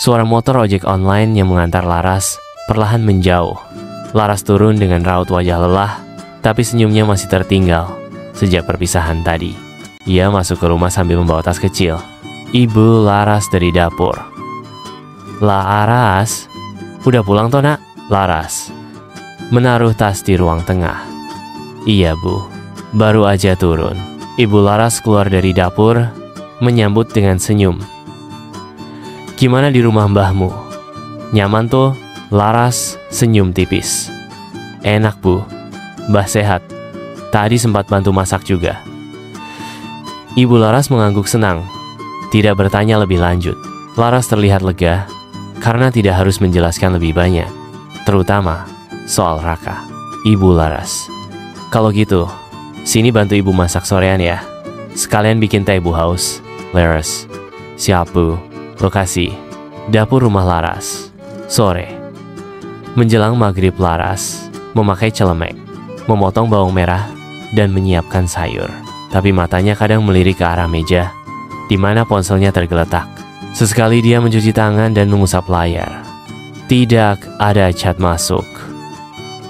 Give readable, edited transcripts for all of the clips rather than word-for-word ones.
Suara motor ojek online yang mengantar Laras perlahan menjauh. Laras turun dengan raut wajah lelah, tapi senyumnya masih tertinggal sejak perpisahan tadi. Ia masuk ke rumah sambil membawa tas kecil. Ibu Laras dari dapur. Laras, udah pulang toh nak? Laras menaruh tas di ruang tengah. Iya bu, baru aja turun. Ibu Laras keluar dari dapur, menyambut dengan senyum. Gimana di rumah mbahmu? Nyaman tuh? Laras senyum tipis. Enak bu, mbah sehat. Tadi sempat bantu masak juga. Ibu Laras mengangguk senang, tidak bertanya lebih lanjut. Laras terlihat lega karena tidak harus menjelaskan lebih banyak, terutama soal Raka. Ibu Laras, kalau gitu, sini bantu ibu masak sorean ya. Sekalian bikin teh bu haus. Laras, siap bu. Lokasi, dapur rumah Laras. Sore. Menjelang maghrib Laras memakai celemek, memotong bawang merah, dan menyiapkan sayur. Tapi matanya kadang melirik ke arah meja, di mana ponselnya tergeletak. Sesekali dia mencuci tangan dan mengusap layar. Tidak ada chat masuk.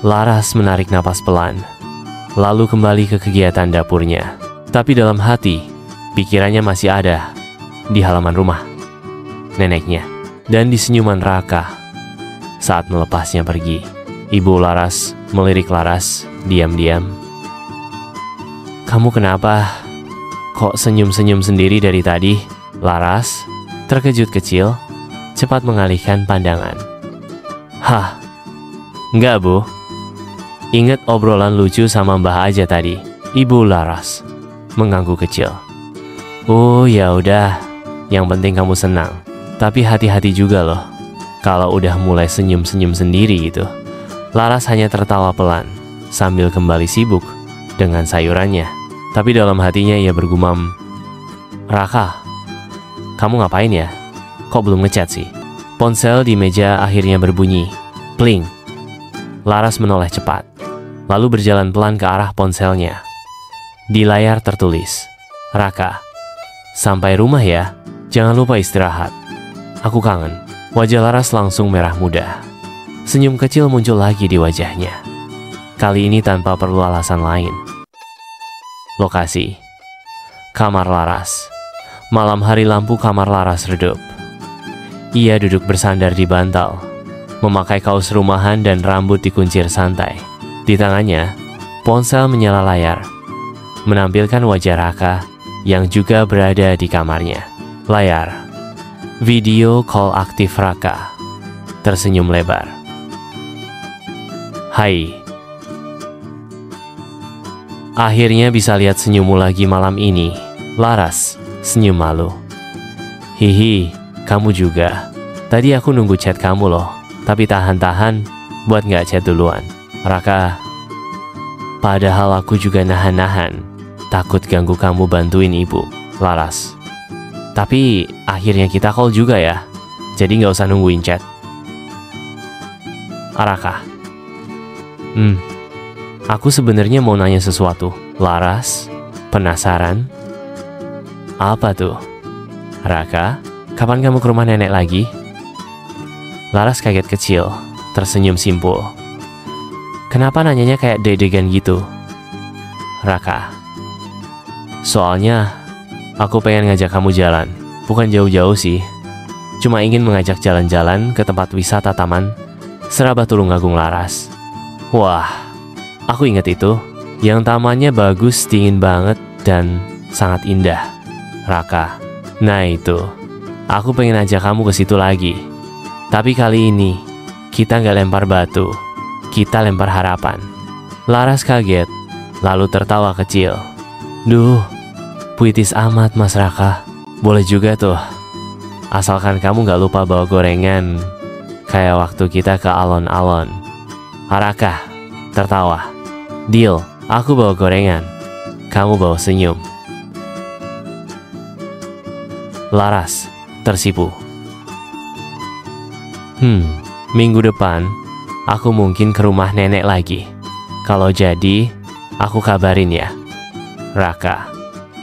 Laras menarik napas pelan, lalu kembali ke kegiatan dapurnya. Tapi dalam hati, pikirannya masih ada di halaman rumah neneknya dan di senyuman Raka saat melepasnya pergi. Ibu Laras melirik Laras diam-diam. Kamu kenapa? Kok senyum-senyum sendiri dari tadi? Laras terkejut kecil, cepat mengalihkan pandangan. Hah, enggak bu. Ingat obrolan lucu sama mbah aja tadi. Ibu Laras mengangguk kecil. Oh ya udah, yang penting kamu senang. Tapi hati-hati juga loh, kalau udah mulai senyum-senyum sendiri gitu. Laras hanya tertawa pelan, sambil kembali sibuk dengan sayurannya. Tapi dalam hatinya ia bergumam, Raka, kamu ngapain ya? Kok belum ngechat sih? Ponsel di meja akhirnya berbunyi. Pling. Laras menoleh cepat, lalu berjalan pelan ke arah ponselnya. Di layar tertulis, Raka, sampai rumah ya, jangan lupa istirahat. Aku kangen. Wajah Laras langsung merah muda. Senyum kecil muncul lagi di wajahnya. Kali ini tanpa perlu alasan lain. Lokasi, kamar Laras. Malam hari lampu kamar Laras redup. Ia duduk bersandar di bantal, memakai kaos rumahan dan rambut dikuncir santai. Di tangannya, ponsel menyala layar, menampilkan wajah Raka yang juga berada di kamarnya. Layar, video call aktif Raka, tersenyum lebar. Hai. Akhirnya bisa lihat senyummu lagi malam ini. Laras senyum malu. Hihi, kamu juga. Tadi aku nunggu chat kamu loh, tapi tahan-tahan buat nggak chat duluan. Raka, padahal aku juga nahan-nahan, takut ganggu kamu bantuin ibu. Laras, tapi akhirnya kita call juga ya, jadi nggak usah nungguin chat. Raka, aku sebenarnya mau nanya sesuatu. Laras, penasaran? Apa tuh? Raka, kapan kamu ke rumah nenek lagi? Laras kaget kecil, tersenyum simpul. Kenapa nanyanya kayak deg-degan gitu? Raka, soalnya aku pengen ngajak kamu jalan. Bukan jauh-jauh sih, cuma ingin mengajak jalan-jalan ke tempat wisata Taman Serabah Tulungagung. Laras, wah, aku ingat itu. Yang tamannya bagus, dingin banget, dan sangat indah. Raka, nah itu, aku pengen ajak kamu ke situ lagi. Tapi kali ini, kita nggak lempar batu, kita lempar harapan. Laras kaget, lalu tertawa kecil. Duh, puitis amat Mas Raka. Boleh juga tuh, asalkan kamu nggak lupa bawa gorengan, kayak waktu kita ke alon-alon. Raka tertawa. Deal, aku bawa gorengan, kamu bawa senyum. Laras tersipu. Minggu depan aku mungkin ke rumah nenek lagi. Kalau jadi, aku kabarin ya. Raka,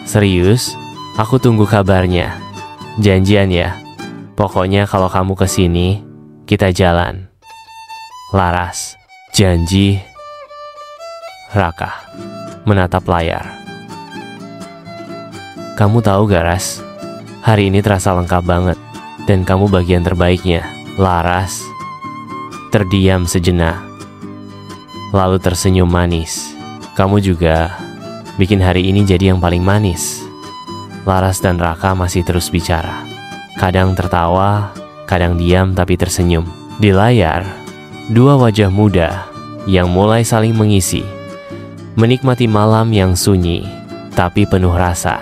serius? Aku tunggu kabarnya. Janjian ya. Pokoknya kalau kamu kesini, kita jalan. Laras, janji. Raka menatap layar. Kamu tahu gak, Ras? Hari ini terasa lengkap banget. Dan kamu bagian terbaiknya. Laras terdiam sejenak, lalu tersenyum manis. Kamu juga bikin hari ini jadi yang paling manis. Laras dan Raka masih terus bicara. Kadang tertawa, kadang diam tapi tersenyum. Di layar, dua wajah muda yang mulai saling mengisi, menikmati malam yang sunyi tapi penuh rasa.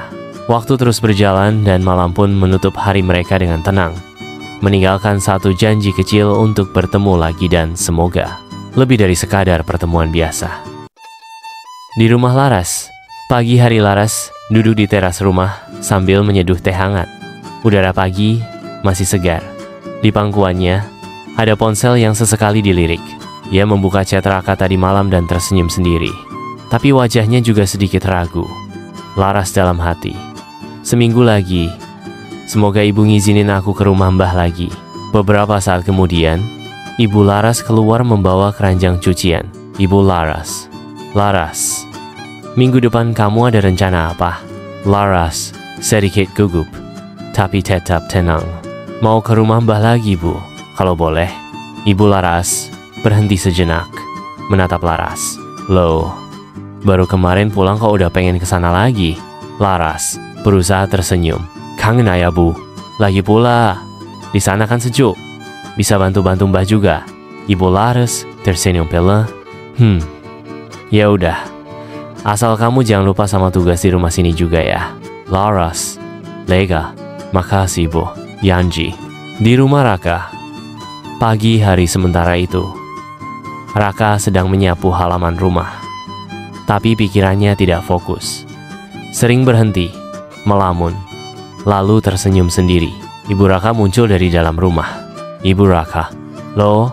Waktu terus berjalan dan malam pun menutup hari mereka dengan tenang, meninggalkan satu janji kecil untuk bertemu lagi dan semoga lebih dari sekadar pertemuan biasa. Di rumah Laras, pagi hari Laras duduk di teras rumah sambil menyeduh teh hangat. Udara pagi masih segar. Di pangkuannya ada ponsel yang sesekali dilirik. Ia membuka chat Raka tadi malam dan tersenyum sendiri. Tapi wajahnya juga sedikit ragu. Laras dalam hati, seminggu lagi, semoga ibu ngizinin aku ke rumah Mbah lagi. Beberapa saat kemudian, ibu Laras keluar membawa keranjang cucian. Ibu Laras, Laras, minggu depan kamu ada rencana apa? Laras sedikit gugup, tapi tetap tenang. Mau ke rumah Mbah lagi, Bu? Kalau boleh. Ibu Laras berhenti sejenak, menatap Laras. Loh, baru kemarin pulang kok udah pengen kesana lagi? Laras berusaha tersenyum. Kangen ayah, Bu. Lagi pula, di sana kan sejuk. Bisa bantu-bantu Mbah juga. Ibu Laras tersenyum pelan. Ya udah. Asal kamu jangan lupa sama tugas di rumah sini juga ya. Laras, Lega, makasih, Bu. Yanji. Di rumah Raka. Pagi hari sementara itu, Raka sedang menyapu halaman rumah. Tapi pikirannya tidak fokus. Sering berhenti, melamun, lalu tersenyum sendiri. Ibu Raka muncul dari dalam rumah. Ibu Raka, loh?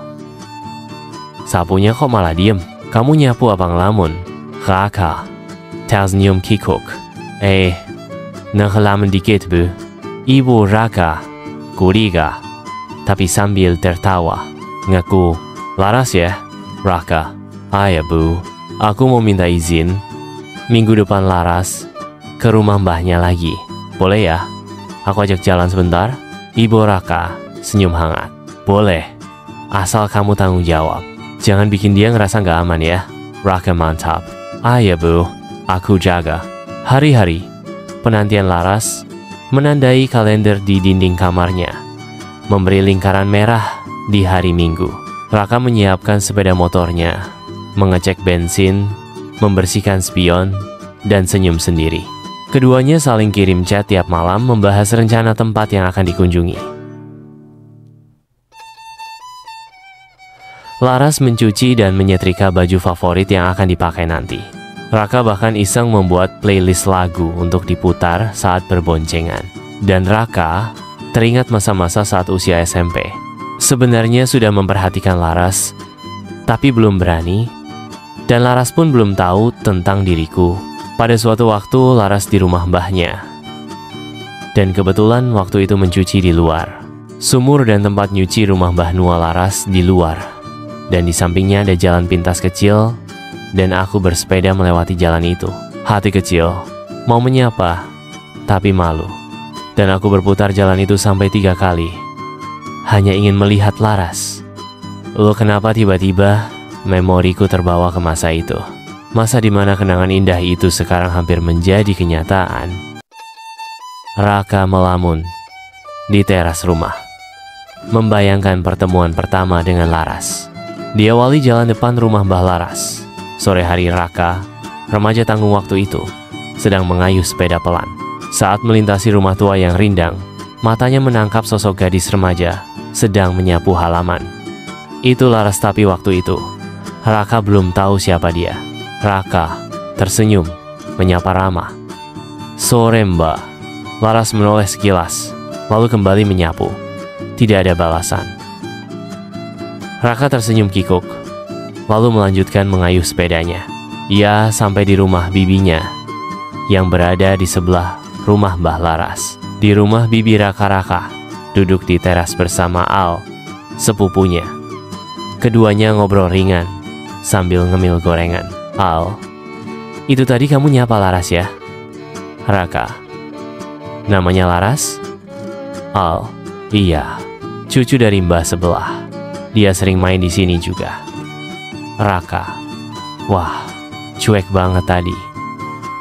Sapunya kok malah diem? Kamu nyapu apa ngelamun? Raka tersenyum kikuk. Ngelamun dikit, Bu. Ibu Raka kuriga, tapi sambil tertawa. Ngaku, Laras ya? Raka, ayah, Bu. Aku mau minta izin minggu depan Laras ke rumah mbahnya lagi. Boleh ya? Aku ajak jalan sebentar. Ibu Raka senyum hangat. Boleh, asal kamu tanggung jawab. Jangan bikin dia ngerasa gak aman ya. Raka mantap. Ayah, Bu. Aku jaga. Hari-hari penantian Laras menandai kalender di dinding kamarnya, memberi lingkaran merah di hari Minggu. Raka menyiapkan sepeda motornya, mengecek bensin, membersihkan spion, dan senyum sendiri. Keduanya saling kirim chat tiap malam membahas rencana tempat yang akan dikunjungi. Laras mencuci dan menyetrika baju favorit yang akan dipakai nanti. Raka bahkan iseng membuat playlist lagu untuk diputar saat berboncengan. Dan Raka teringat masa-masa saat usia SMP. Sebenarnya sudah memperhatikan Laras, tapi belum berani. Dan Laras pun belum tahu tentang diriku. Pada suatu waktu Laras di rumah mbahnya. Dan kebetulan waktu itu mencuci di luar. Sumur dan tempat nyuci rumah Mbah Nua Laras di luar. Dan di sampingnya ada jalan pintas kecil. Dan aku bersepeda melewati jalan itu. Hati kecil, mau menyapa, tapi malu. Dan aku berputar jalan itu sampai 3 kali. Hanya ingin melihat Laras. Lalu kenapa tiba-tiba memoriku terbawa ke masa itu. Masa dimana kenangan indah itu sekarang hampir menjadi kenyataan. Raka melamun di teras rumah, membayangkan pertemuan pertama dengan Laras. Diawali jalan depan rumah Mbah Laras. Sore hari Raka, remaja tanggung waktu itu, sedang mengayuh sepeda pelan. Saat melintasi rumah tua yang rindang, matanya menangkap sosok gadis remaja sedang menyapu halaman. Itu Laras, tapi waktu itu Raka belum tahu siapa dia. Raka tersenyum, menyapa ramah. Sore, Mbak. Laras menoleh sekilas, lalu kembali menyapu. Tidak ada balasan. Raka tersenyum kikuk, lalu melanjutkan mengayuh sepedanya. Ia sampai di rumah bibinya yang berada di sebelah rumah Mbah Laras. Di rumah bibi Raka, duduk di teras bersama Al, sepupunya. Keduanya ngobrol ringan sambil ngemil gorengan. Al, itu tadi kamu nyapa Laras ya? Raka, namanya Laras? Al, iya, cucu dari mbah sebelah. Dia sering main di sini juga. Raka, wah, cuek banget tadi.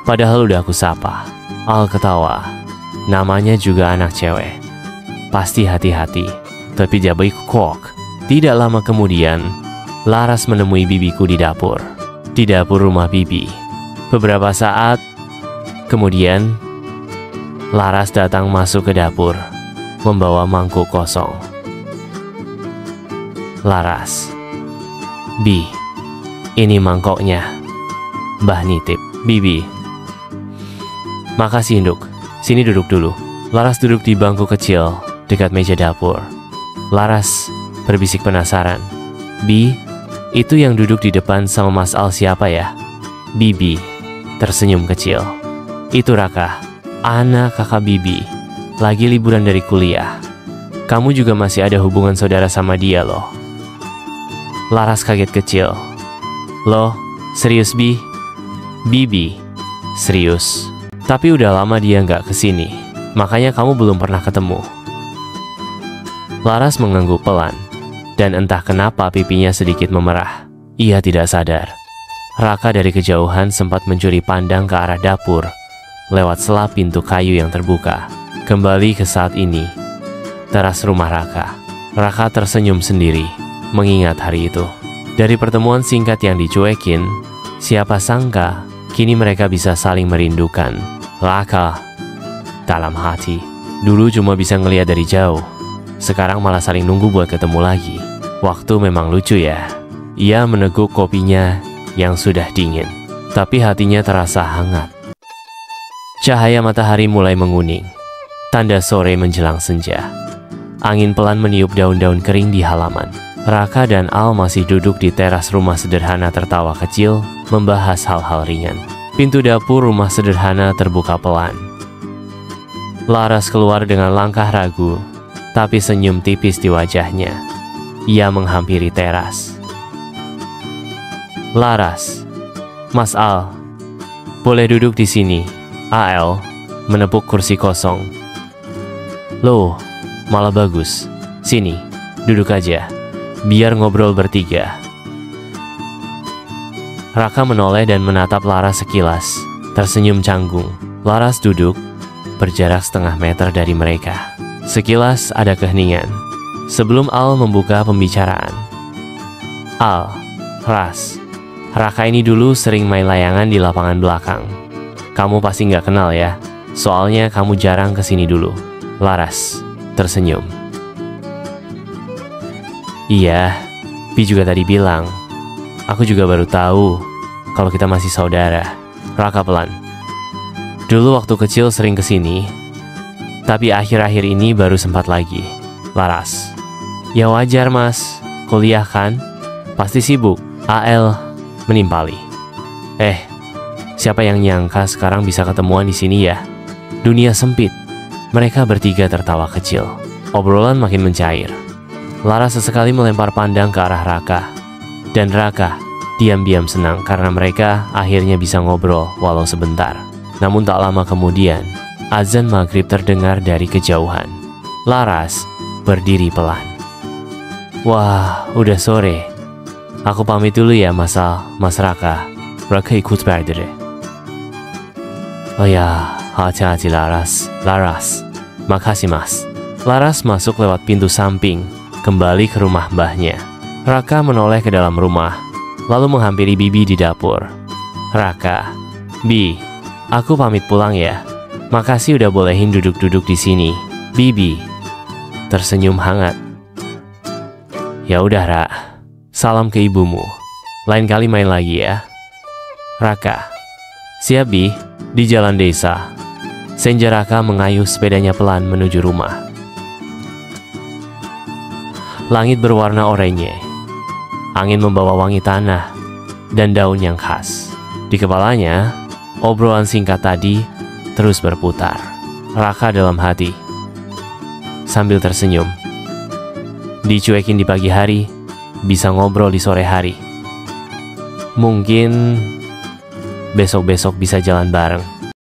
Padahal udah aku sapa. Al ketawa. Namanya juga anak cewek. Pasti hati-hati. Tapi jabai kok. Tidak lama kemudian, Laras menemui bibiku di dapur. Di dapur rumah bibi. Beberapa saat kemudian, Laras datang masuk ke dapur, membawa mangkuk kosong. Laras, Bi, ini mangkoknya. Mbah nitip. Bibi, makasih Induk. Sini duduk dulu. Laras duduk di bangku kecil dekat meja dapur. Laras berbisik penasaran. Bi, itu yang duduk di depan sama Mas Al siapa ya? Bibi tersenyum kecil. Itu Raka, anak kakak Bibi. Lagi liburan dari kuliah. Kamu juga masih ada hubungan saudara sama dia loh. Laras kaget kecil. Loh, serius Bi? Bibi, serius. Tapi udah lama dia nggak kesini. Makanya kamu belum pernah ketemu. Laras mengangguk pelan. Dan entah kenapa pipinya sedikit memerah. Ia tidak sadar. Raka dari kejauhan sempat mencuri pandang ke arah dapur. Lewat sela pintu kayu yang terbuka. Kembali ke saat ini. Teras rumah Raka. Raka tersenyum sendiri. Mengingat hari itu. Dari pertemuan singkat yang dicuekin, siapa sangka kini mereka bisa saling merindukan. Raka dalam hati. Dulu cuma bisa ngelihat dari jauh. Sekarang malah saling nunggu buat ketemu lagi. Waktu memang lucu ya. Ia meneguk kopinya yang sudah dingin. Tapi hatinya terasa hangat. Cahaya matahari mulai menguning. Tanda sore menjelang senja. Angin pelan meniup daun-daun kering di halaman. Raka dan Al masih duduk di teras rumah sederhana tertawa kecil, membahas hal-hal ringan. Pintu dapur rumah sederhana terbuka pelan. Laras keluar dengan langkah ragu, tapi senyum tipis di wajahnya. Ia menghampiri teras. Laras, Mas Al, boleh duduk di sini. Al menepuk kursi kosong. Loh, malah bagus. Sini, duduk aja. Biar ngobrol bertiga. Raka menoleh dan menatap Laras sekilas, tersenyum canggung. Laras duduk, berjarak setengah meter dari mereka. Sekilas ada keheningan, sebelum Al membuka pembicaraan. Al, Ras, Raka ini dulu sering main layangan di lapangan belakang. Kamu pasti nggak kenal ya, soalnya kamu jarang kesini dulu. Laras tersenyum. Iya, Bi juga tadi bilang. Aku juga baru tahu kalau kita masih saudara. Raka pelan. Dulu waktu kecil sering kesini, tapi akhir-akhir ini baru sempat lagi. Laras, ya wajar mas, kuliah kan? Pasti sibuk. Al menimpali. Siapa yang nyangka sekarang bisa ketemuan di sini ya? Dunia sempit. Mereka bertiga tertawa kecil. Obrolan makin mencair. Laras sesekali melempar pandang ke arah Raka. Dan Raka diam-diam senang karena mereka akhirnya bisa ngobrol walau sebentar. Namun tak lama kemudian, azan maghrib terdengar dari kejauhan. Laras berdiri pelan. Wah, udah sore. Aku pamit dulu ya Mas Al, Mas Raka. Raka ikut berdiri. Oh ya, hati-hati Laras. Laras, makasih mas. Laras masuk lewat pintu samping, kembali ke rumah mbahnya. Raka menoleh ke dalam rumah, lalu menghampiri Bibi di dapur. Raka, Bi, aku pamit pulang ya. Makasih udah bolehin duduk-duduk di sini. Bibi tersenyum hangat. Ya udah Ra, salam ke ibumu. Lain kali main lagi ya. Raka, siap Bi. Di jalan desa, Senja Raka mengayuh sepedanya pelan menuju rumah. Langit berwarna oranye. Angin membawa wangi tanah dan daun yang khas. Di kepalanya, obrolan singkat tadi terus berputar. Raka dalam hati. sambil tersenyum. Dicuekin di pagi hari, bisa ngobrol di sore hari. Mungkin besok-besok bisa jalan bareng.